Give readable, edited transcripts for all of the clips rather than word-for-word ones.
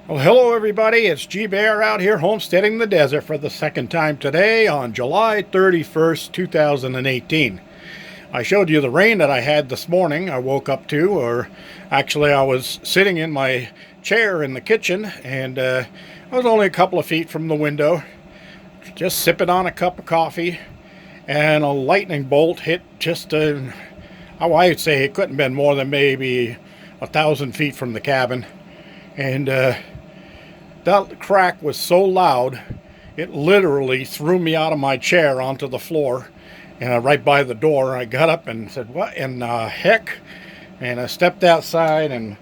Well, hello everybody, it's G-Bear out here homesteading the desert for the second time today on July 31st, 2018. I showed you the rain that I had this morning. I woke up to, or actually I was sitting in my chair in the kitchen, and I was only a couple of feet from the window, just sipping on a cup of coffee, and a lightning bolt hit just, I'd say it couldn't have been more than maybe 1,000 feet from the cabin. And that crack was so loud, it literally threw me out of my chair onto the floor, right by the door. I got up and said, "What in the heck?" And I stepped outside and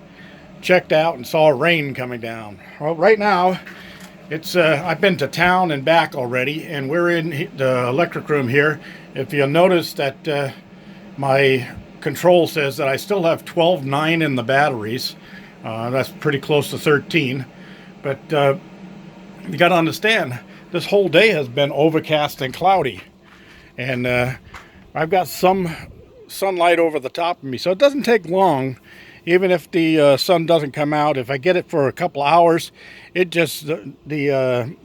checked out and saw rain coming down. Well, right now, it's I've been to town and back already, and we're in the electric room here. If you'll notice that my control says that I still have 12.9 in the batteries. That's pretty close to 13. But you got to understand, this whole day has been overcast and cloudy. And I've got some sunlight over the top of me, so it doesn't take long. Even if the sun doesn't come out, if I get it for a couple hours, it just, the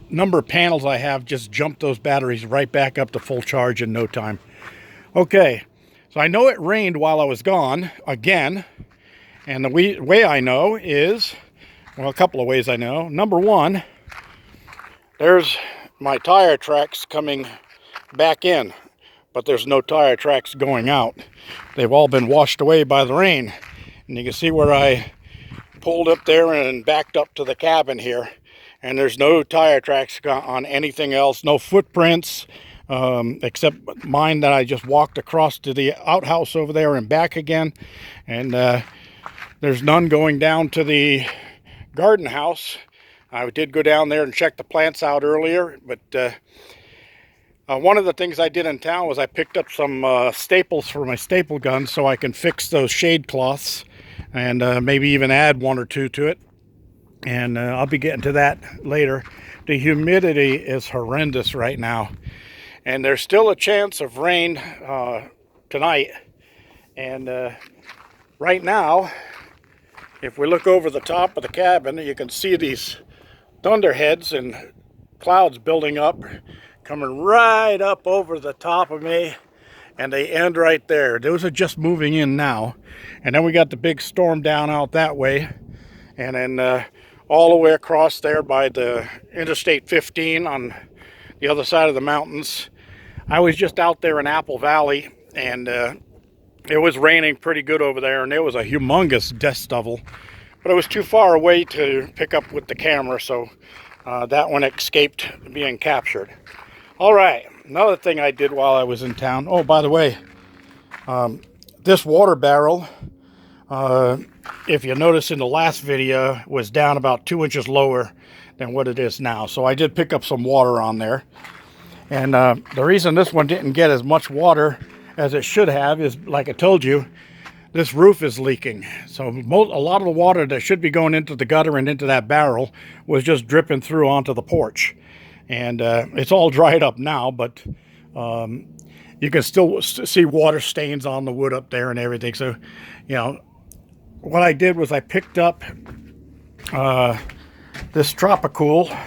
number of panels I have just jumped those batteries right back up to full charge in no time. Okay, so I know it rained while I was gone again. And the way I know is, well, a couple of ways I know. Number one, there's my tire tracks coming back in, but there's no tire tracks going out. They've all been washed away by the rain. And you can see where I pulled up there and backed up to the cabin here. And there's no tire tracks on anything else, no footprints, except mine that I just walked across to the outhouse over there and back again. And there's none going down to the garden house. I did go down there and check the plants out earlier, but one of the things I did in town was I picked up some staples for my staple gun so I can fix those shade cloths and maybe even add one or two to it. And I'll be getting to that later. The humidity is horrendous right now, and there's still a chance of rain tonight. And right now, if we look over the top of the cabin, you can see these thunderheads and clouds building up, coming right up over the top of me, and they end right there. Those are just moving in now. And then we got the big storm down out that way, and then all the way across there by the Interstate 15 on the other side of the mountains. I was just out there in Apple Valley, and it was raining pretty good over there, and there was a humongous dust devil, but it was too far away to pick up with the camera, so that one escaped being captured. All right, another thing I did while I was in town. Oh, by the way, this water barrel, if you notice in the last video, was down about 2 inches lower than what it is now. So I did pick up some water on there. And the reason this one didn't get as much water as it should have is, like I told you, this roof is leaking. So a lot of the water that should be going into the gutter and into that barrel was just dripping through onto the porch. And it's all dried up now, but you can still see water stains on the wood up there and everything. So, you know, what I did was I picked up this Tropicool.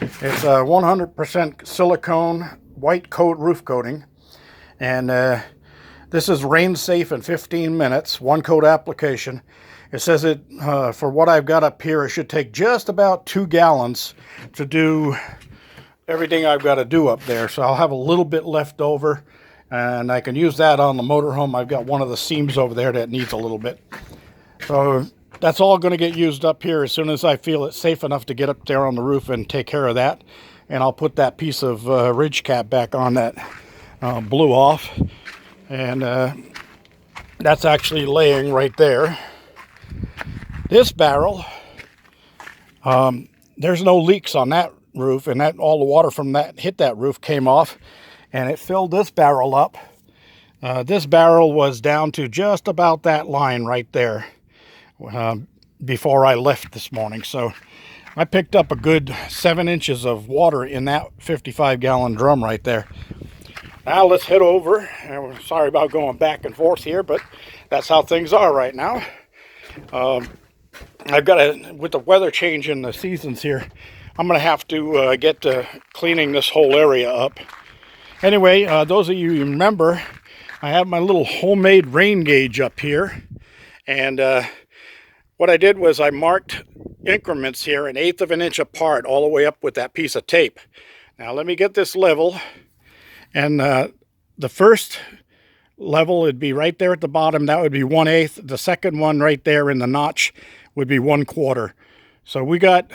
It's a 100% silicone white coat roof coating. And this is rain safe in 15 minutes, one coat application. It says it, for what I've got up here, it should take just about 2 gallons to do everything I've got to do up there. So I'll have a little bit left over, and I can use that on the motorhome. I've got one of the seams over there that needs a little bit. So that's all going to get used up here as soon as I feel it's safe enough to get up there on the roof and take care of that. And I'll put that piece of ridge cap back on that blew off, and that's actually laying right there. This barrel, there's no leaks on that roof, and that all the water from that hit that roof came off, and it filled this barrel up. This barrel was down to just about that line right there before I left this morning. So I picked up a good 7 inches of water in that 55-gallon drum right there. Now let's head over. Sorry about going back and forth here, but that's how things are right now. I've got to, with the weather change in the seasons here, I'm going to have to get to cleaning this whole area up. Anyway, those of you who remember, I have my little homemade rain gauge up here. And what I did was I marked increments here 1/8 of an inch apart all the way up with that piece of tape. Now let me get this level. And the first level would be right there at the bottom. That would be 1/8. The second one right there in the notch would be 1/4. So we got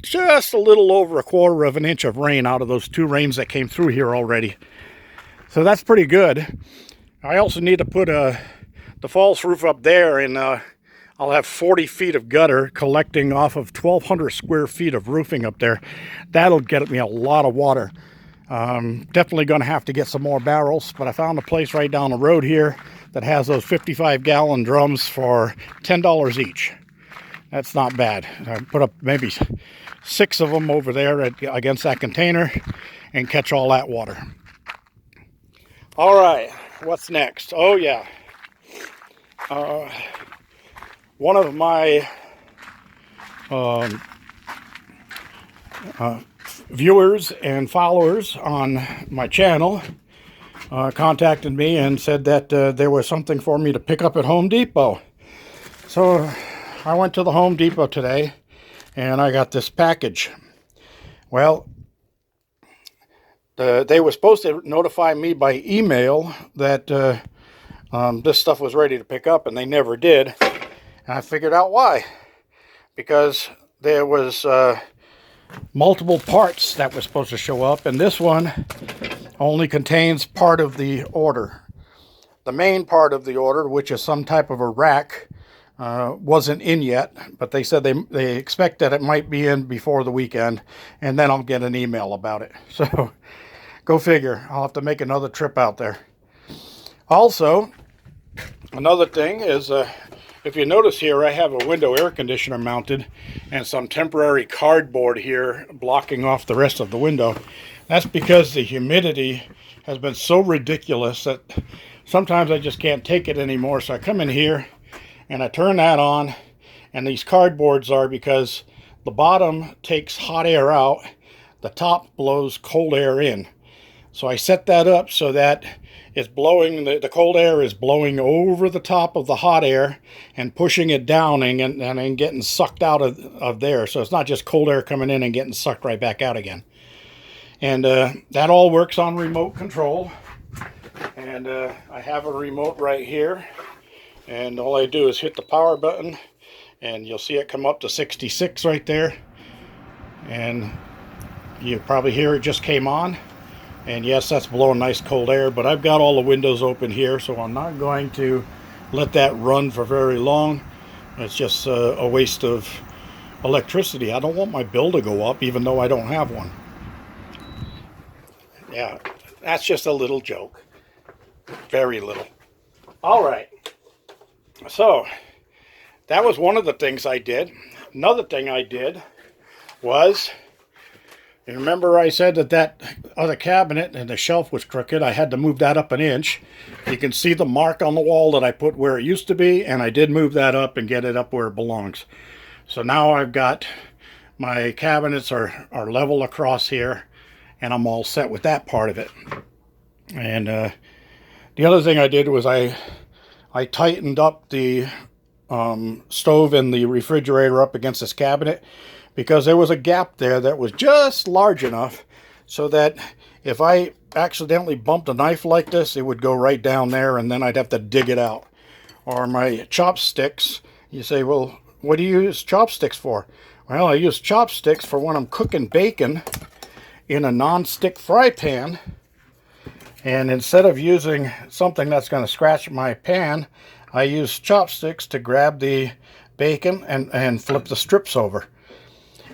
just a little over 1/4 of an inch of rain out of those 2 rains that came through here already. So that's pretty good. I also need to put the false roof up there, and I'll have 40 feet of gutter collecting off of 1,200 square feet of roofing up there. That'll get me a lot of water. Definitely going to have to get some more barrels, but I found a place right down the road here that has those 55-gallon drums for $10 each. That's not bad. I put up maybe 6 of them over there against that container and catch all that water. All right, what's next? Oh yeah, one of my viewers and followers on my channel contacted me and said that there was something for me to pick up at Home Depot. So I went to the Home Depot today and I got this package. Well, they were supposed to notify me by email that this stuff was ready to pick up, and they never did. And I figured out why. Because there was multiple parts that were supposed to show up, and this one only contains part of the order. The main part of the order, which is some type of a rack, wasn't in yet, but they said they expect that it might be in before the weekend, and then I'll get an email about it. So go figure. I'll have to make another trip out there. Also, another thing is, if you notice here, I have a window air conditioner mounted and some temporary cardboard here blocking off the rest of the window. That's because the humidity has been so ridiculous that sometimes I just can't take it anymore. So I come in here and I turn that on, and these cardboards are because the bottom takes hot air out, the top blows cold air in. So I set that up so that it's blowing, the cold air is blowing over the top of the hot air and pushing it down and getting sucked out of there. So it's not just cold air coming in and getting sucked right back out again. And that all works on remote control. And I have a remote right here. And all I do is hit the power button, and you'll see it come up to 66 right there. And you probably hear it just came on. And yes, that's blowing nice cold air, but I've got all the windows open here, so I'm not going to let that run for very long. It's just a waste of electricity. I don't want my bill to go up, even though I don't have one. Yeah, that's just a little joke. Very little. All right. So, that was one of the things I did. Another thing I did was, you remember I said that other cabinet and the shelf was crooked. I had to move that up 1 inch. You can see the mark on the wall that I put where it used to be, and I did move that up and get it up where it belongs. So now I've got, my cabinets are level across here, and I'm all set with that part of it. And the other thing I did was I tightened up the stove and the refrigerator up against this cabinet, because there was a gap there that was just large enough so that if I accidentally bumped a knife like this, it would go right down there, and then I'd have to dig it out. Or my chopsticks, you say, well, what do you use chopsticks for? Well, I use chopsticks for when I'm cooking bacon in a non-stick fry pan. And instead of using something that's going to scratch my pan, I use chopsticks to grab the bacon and flip the strips over.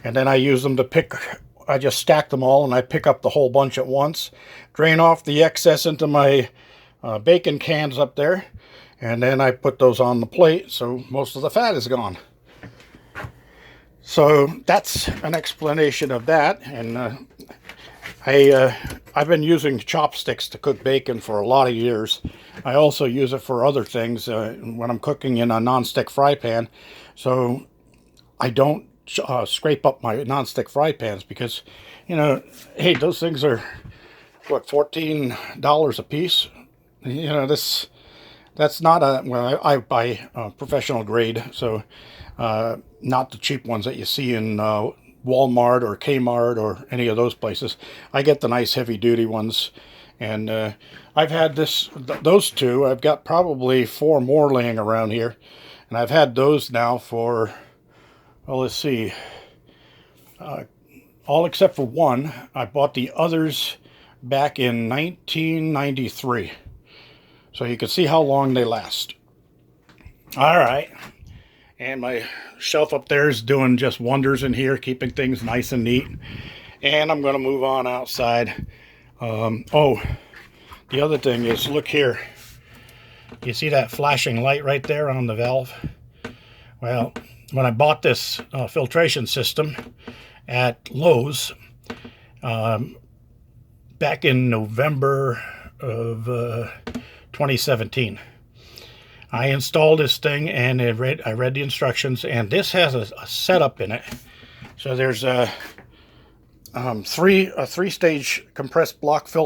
And then I use them to pick, I just stack them all and I pick up the whole bunch at once, drain off the excess into my bacon cans up there, and then I put those on the plate so most of the fat is gone. So that's an explanation of that. And I I've been using chopsticks to cook bacon for a lot of years. I also use it for other things when I'm cooking in a nonstick fry pan. So I don't scrape up my nonstick fry pans because, you know, hey, those things are, what, $14 a piece? You know, that's not a, well, I buy professional grade, so not the cheap ones that you see in Walmart or Kmart or any of those places. I get the nice heavy duty ones, and I've had those two. I've got probably 4 more laying around here, and I've had those now for, well, let's see, all except for one. I bought the others back in 1993, so you can see how long they last. All right. And my shelf up there is doing just wonders in here, keeping things nice and neat. And I'm going to move on outside. Oh, the other thing is, look here. You see that flashing light right there on the valve? Well, when I bought this filtration system at Lowe's back in November of 2017, I installed this thing, and I read the instructions, and this has a setup in it. So there's a three-stage compressed block filter.